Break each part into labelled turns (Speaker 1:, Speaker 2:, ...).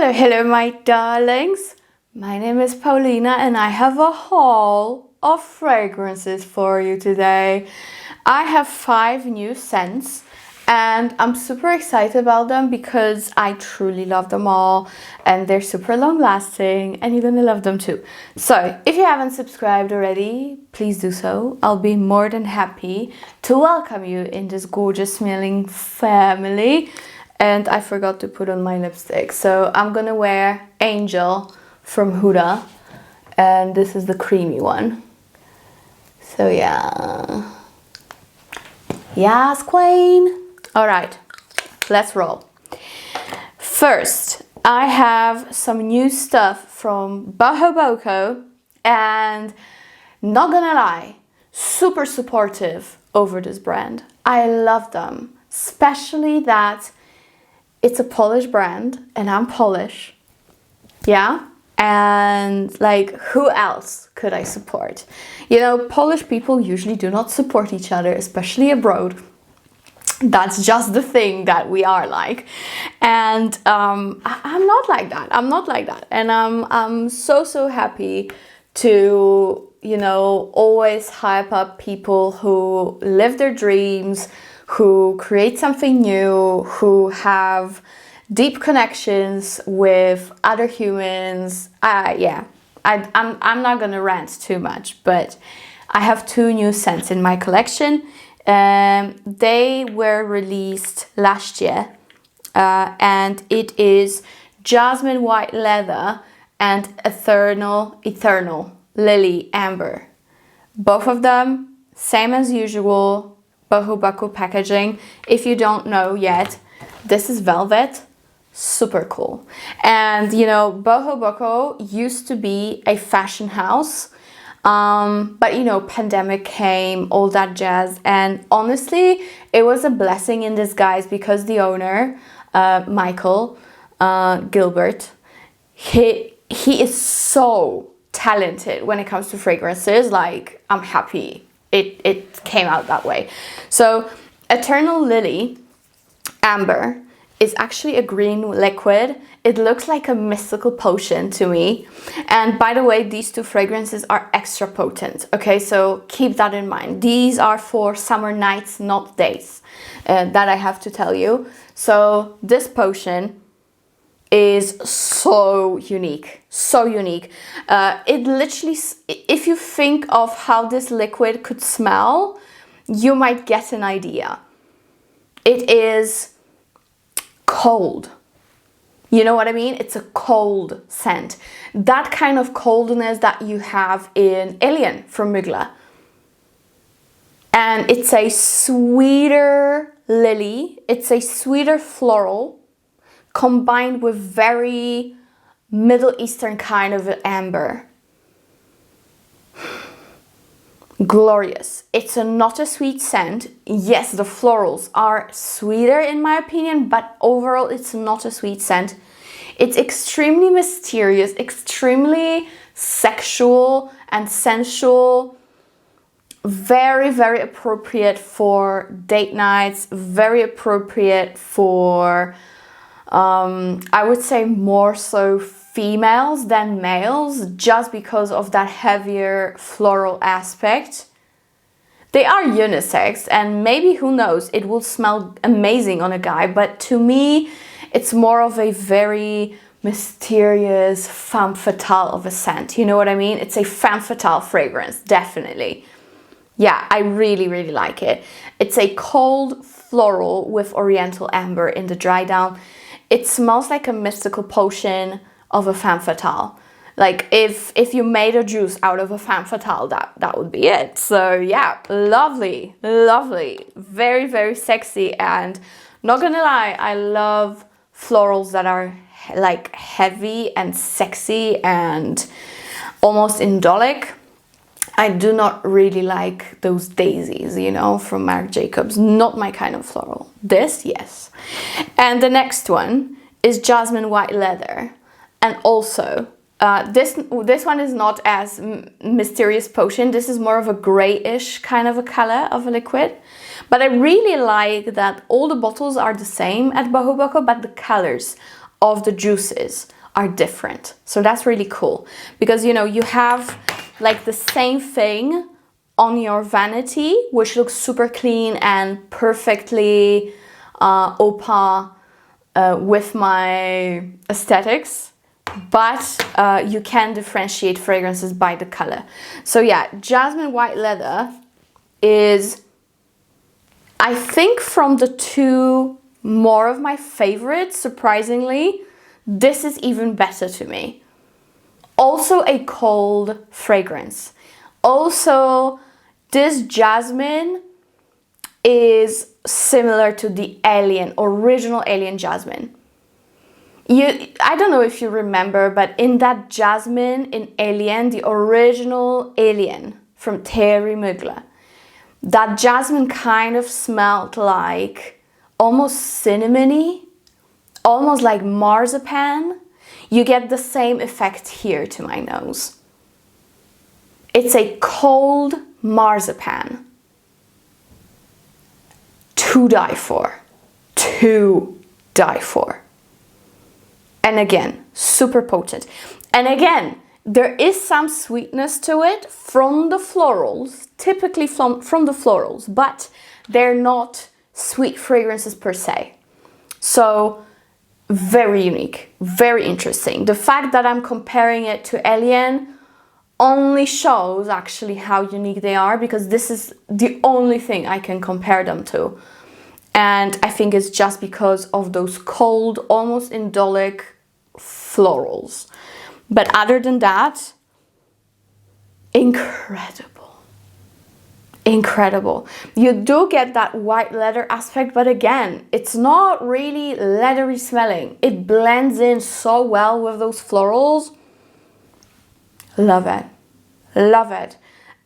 Speaker 1: Hello, hello my darlings. My name is Paulina and I have a haul of fragrances for you today. I have 5 new scents and I'm super excited about them because I truly love them all and they're super long lasting and you're gonna love them too. So if you haven't subscribed already, please do so. I'll be more than happy to welcome you in this gorgeous smelling family. And I forgot to put on my lipstick, so I'm gonna wear Angel from Huda, and this is the creamy one. So yeah, yes queen. All right, let's roll. First, I have some new stuff from Bohoboco, and not gonna lie, super supportive over this brand. I love them, especially that it's a Polish brand and I'm Polish, yeah? And like, who else could I support? You know, Polish people usually do not support each other, especially abroad. That's just the thing that we are like. And I'm not like that. I'm not like that. And I'm so happy to, you know, always hype up people who live their dreams, who create something new, who have deep connections with other humans. I'm not gonna rant too much, but I have 2 new scents in my collection. They were released last year, and it is Jasmine White Leather and Eternal Lily Amber. Both of them, same as usual, Bohoboco packaging. If you don't know yet, this is velvet, super cool. And you know, Bohoboco used to be a fashion house, but you know, pandemic came, all that jazz, and honestly, it was a blessing in disguise because the owner, Michael Gilbert, he is so talented when it comes to fragrances. Like, I'm happy it came out that way. So Eternal Lily Amber is actually a green liquid. It looks like a mystical potion to me. And by the way, these 2 fragrances are extra potent. Okay, so keep that in mind. These are for summer nights, not days, that I have to tell you. So this potion is so unique, so unique. It literally, if you think of how this liquid could smell, you might get an idea. It is cold. You know what I mean? It's a cold scent. That kind of coldness that you have in Alien from Mugler. And it's a sweeter lily, it's a sweeter floral, combined with very Middle Eastern kind of amber. Glorious. It's not a sweet scent. Yes, the florals are sweeter in my opinion, but overall it's not a sweet scent. It's extremely mysterious, extremely sexual and sensual. Very appropriate for date nights, very appropriate for I would say more so females than males, just because of that heavier floral aspect. They are unisex and maybe, who knows, it will smell amazing on a guy, but to me it's more of a very mysterious femme fatale of a scent. You know what I mean? It's a femme fatale fragrance, definitely. Yeah, I really like it. It's a cold floral with oriental amber in the dry down. It smells like a mystical potion of a femme fatale. Like if you made a juice out of a femme fatale, that would be it. So yeah, lovely, very sexy. And not gonna lie, I love florals that are like heavy and sexy and almost indolic. I do not really like those daisies, you know, from Marc Jacobs. Not my kind of floral. This, yes. And the next one is Jasmine White Leather. And also, this one is not as mysterious potion. This is more of a grayish kind of a color of a liquid. But I really like that all the bottles are the same at Bohoboco, but the colors of the juices are different. So that's really cool, because you know, you have like the same thing on your vanity, which looks super clean and perfectly opaque with my aesthetics, but you can differentiate fragrances by the color. So yeah, Jasmine White Leather is, I think, from the two, more of my favorites. Surprisingly, this is even better to me. Also a cold fragrance. Also, this Jasmine is similar to the original Alien Jasmine. I don't know if you remember, but in that Jasmine in Alien, the original Alien from Thierry Mugler, that Jasmine kind of smelled like almost cinnamony, almost like marzipan. You get the same effect here to my nose. It's a cold marzipan. To die for. To die for. And again, super potent. And again, there is some sweetness to it from the florals, typically from the florals, but they're not sweet fragrances per se. So very unique, very interesting. The fact that I'm comparing it to Alien only shows actually how unique they are, because this is the only thing I can compare them to. And I think it's just because of those cold, almost indolic florals. But other than that, incredible. Incredible. You do get that white leather aspect, but again, it's not really leathery smelling. It blends in so well with those florals. Love it. Love it.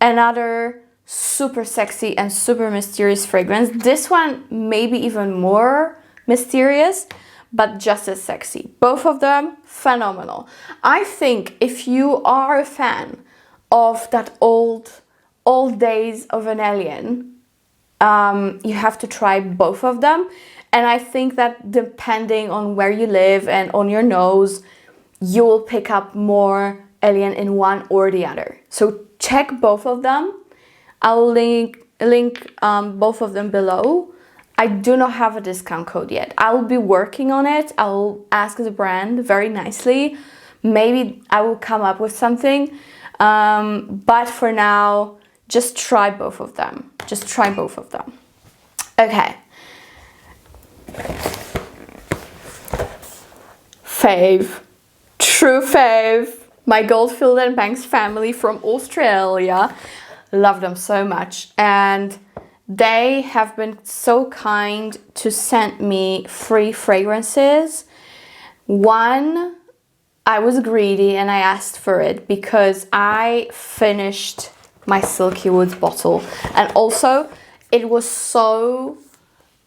Speaker 1: Another super sexy and super mysterious fragrance. This one maybe even more mysterious, but just as sexy. Both of them phenomenal. I think if you are a fan of that old days of an Alien, you have to try both of them. And I think that depending on where you live and on your nose, you will pick up more Alien in one or the other. So check both of them. I'll link both of them below. I do not have a discount code yet. I'll be working on it. I'll ask the brand very nicely. Maybe I will come up with something. But for now, just try both of them. Just try both of them. Okay. Fave. True fave. My Goldfield and Banks family from Australia. Love them so much. And they have been so kind to send me free fragrances. One, I was greedy and I asked for it because I finished my Silky Woods bottle. And also, it was so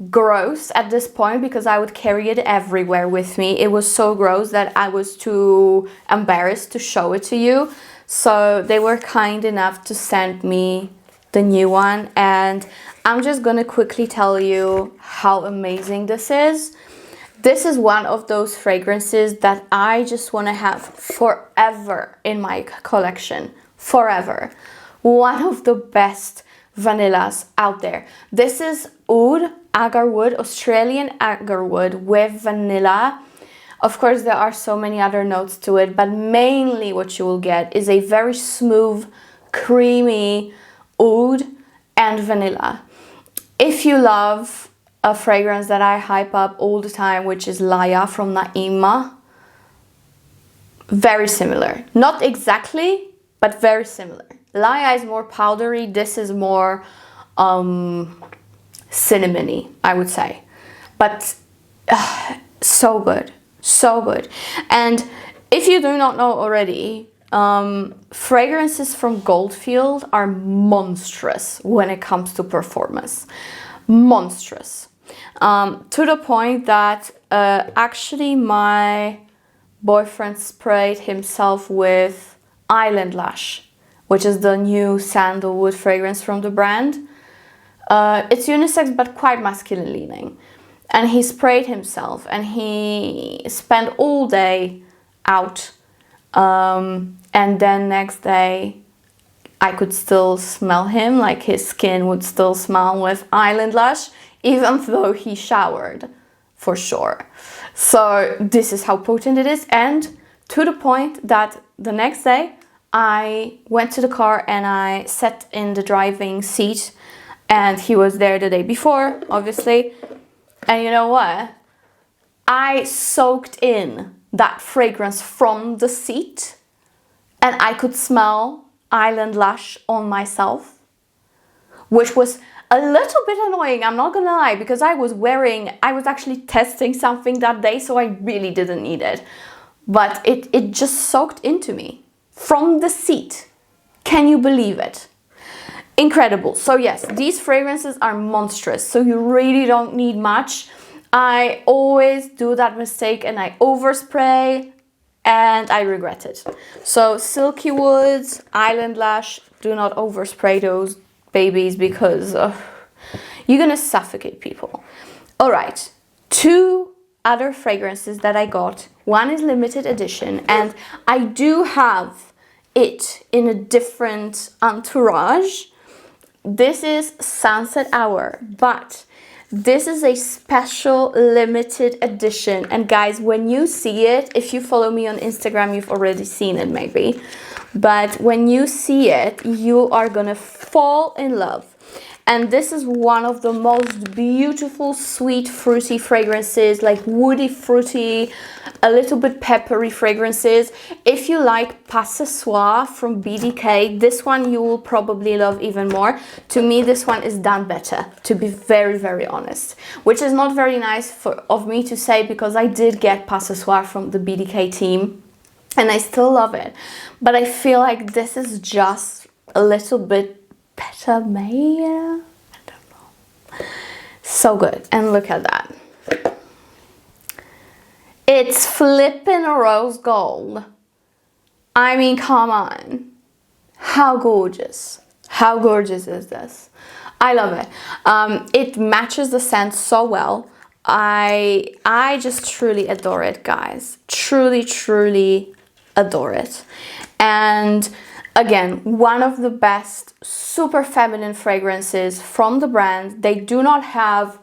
Speaker 1: gross at this point because I would carry it everywhere with me. It was so gross that I was too embarrassed to show it to you. So they were kind enough to send me the new one, and I'm just gonna quickly tell you how amazing this is. This is one of those fragrances that I just want to have forever in my collection. Forever. One of the best vanillas out there. This is Oud Agarwood, Australian Agarwood with vanilla. Of course, there are so many other notes to it, but mainly what you will get is a very smooth, creamy oud and vanilla. If you love a fragrance that I hype up all the time, which is Laya from Naima, very similar. Not exactly, but very similar. Laya is more powdery. This is more cinnamony, I would say. But so good. So good. And if you do not know already, fragrances from Goldfield are monstrous when it comes to performance. Monstrous. To the point that actually my boyfriend sprayed himself with Island Lash, which is the new sandalwood fragrance from the brand. It's unisex but quite masculine leaning. and he sprayed himself, and he spent all day out, and then next day I could still smell him, like his skin would still smell with Island Lush, even though he showered, for sure. So this is how potent it is, and to the point that the next day I went to the car and I sat in the driving seat, and he was there the day before, obviously. And you know what? I soaked in that fragrance from the seat, and I could smell Island Lush on myself, which was a little bit annoying, I'm not gonna lie, because I was actually testing something that day, so I really didn't need it. But it just soaked into me from the seat. Can you believe it? Incredible. So yes, these fragrances are monstrous, so you really don't need much. I always do that mistake and I overspray, and I regret it. So Silky Woods, Island Lush, do not overspray those babies, because you're gonna suffocate people. All right, 2 other fragrances that I got. One is limited edition, and I do have it in a different entourage. This is Sunset Hour, but this is a special limited edition. And guys, when you see it, if you follow me on Instagram, you've already seen it maybe. But when you see it, you are gonna fall in love. And this is one of the most beautiful, sweet, fruity fragrances, like woody, fruity, a little bit peppery fragrances. If you like Pas Ce Soir from BDK, this one you will probably love even more. To me, this one is done better, to be very, very honest. Which is not very nice of me to say, because I did get Pas Ce Soir from the BDK team, and I still love it. But I feel like this is just a little bit better made. I don't know. So good. And look at that. It's flippin' rose gold. I mean, come on. How gorgeous. How gorgeous is this? I love it. It matches the scent so well. I just truly adore it, guys. Truly, truly adore it. And again, one of the best super feminine fragrances from the brand. They do not have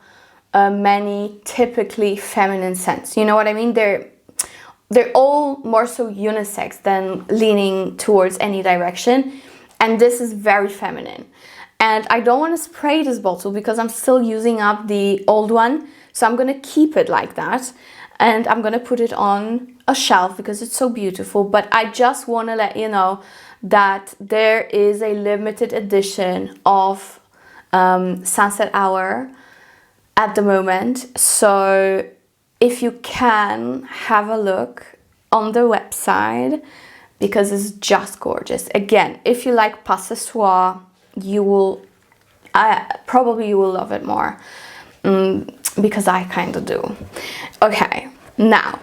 Speaker 1: many typically feminine scents. You know what I mean? They're all more so unisex than leaning towards any direction. And this is very feminine. And I don't want to spray this bottle because I'm still using up the old one. So I'm going to keep it like that. And I'm going to put it on a shelf because it's so beautiful. But I just want to let you know that there is a limited edition of Sunset Hour at the moment. So if you can, have a look on the website because it's just gorgeous. Again, if you like Pas Ce Soir, you will probably you will love it more because I kind of do. Okay, now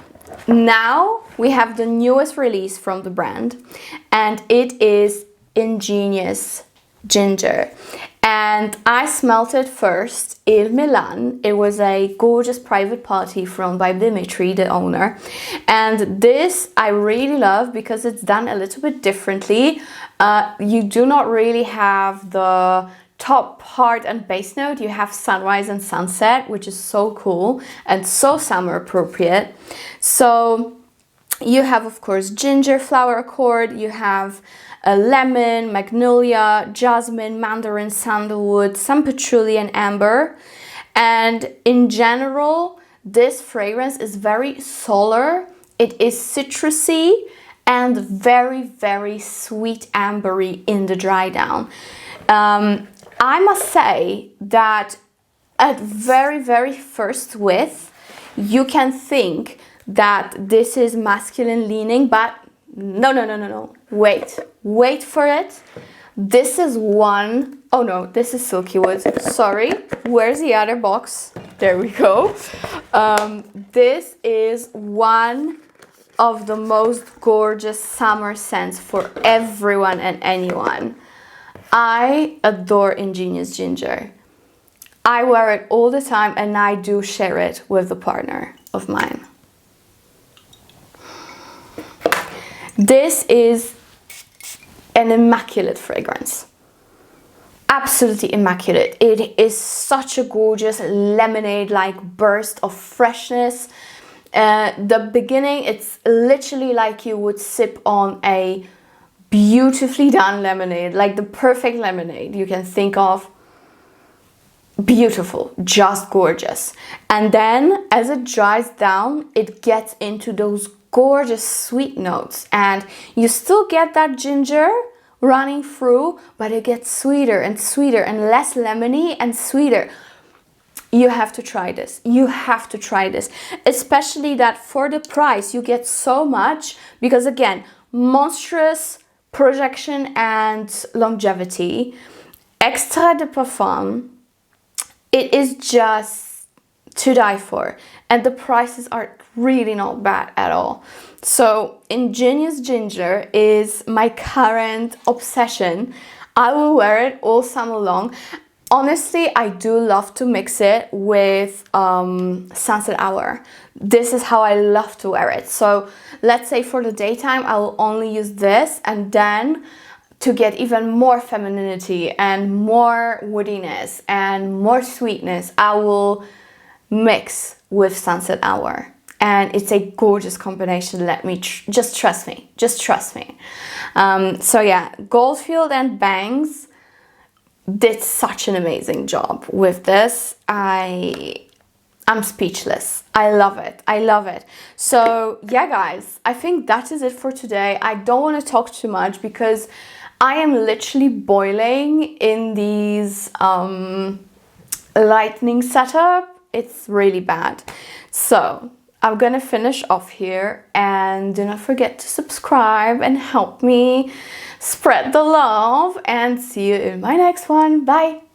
Speaker 1: we have the newest release from the brand, and it is Ingenious Ginger. And I smelt it first in Milan. It was a gorgeous private party thrown by Dimitri, the owner. And this I really love because it's done a little bit differently. You do not really have the top part and base note. You have sunrise and sunset, which is so cool and so summer appropriate. So you have, of course, ginger flower accord. You have a lemon, magnolia, jasmine, mandarin, sandalwood, some patchouli and amber. And in general, this fragrance is very solar. It is citrusy and very, very sweet ambery in the dry down. I must say that at very, very first whiff, you can think that this is masculine leaning, but no. Wait for it. This is one, oh no, this is Silky Woods. Sorry, where's the other box? There we go. This is one of the most gorgeous summer scents for everyone and anyone. I adore Ingenious Ginger. I wear it all the time, and I do share it with the partner of mine. This is an immaculate fragrance. Absolutely immaculate. It is such a gorgeous lemonade-like burst of freshness. The beginning, it's literally like you would sip on a beautifully done lemonade, like the perfect lemonade you can think of. Beautiful, just gorgeous. And then as it dries down, it gets into those gorgeous sweet notes, and you still get that ginger running through, but it gets sweeter and sweeter and less lemony and sweeter. You have to try this. You have to try this, especially that for the price you get so much, because again, monstrous projection and longevity. Extrait de parfum, it is just to die for, and the prices are really not bad at all. So Ingenious Ginger is my current obsession. I will wear it all summer long. Honestly, I do love to mix it with Sunset Hour. This is how I love to wear it. So let's say for the daytime, I will only use this, and then to get even more femininity and more woodiness and more sweetness, I will mix with Sunset Hour. And it's a gorgeous combination. Let me just trust me. Just trust me. So yeah, Goldfield and Bangs did such an amazing job with this. I'm speechless. I love it. I love it. So yeah, guys, I think that is it for today. I don't want to talk too much because I am literally boiling in these lightning setup. It's really bad. So I'm gonna finish off here, and do not forget to subscribe and help me spread the love, and see you in my next one. Bye.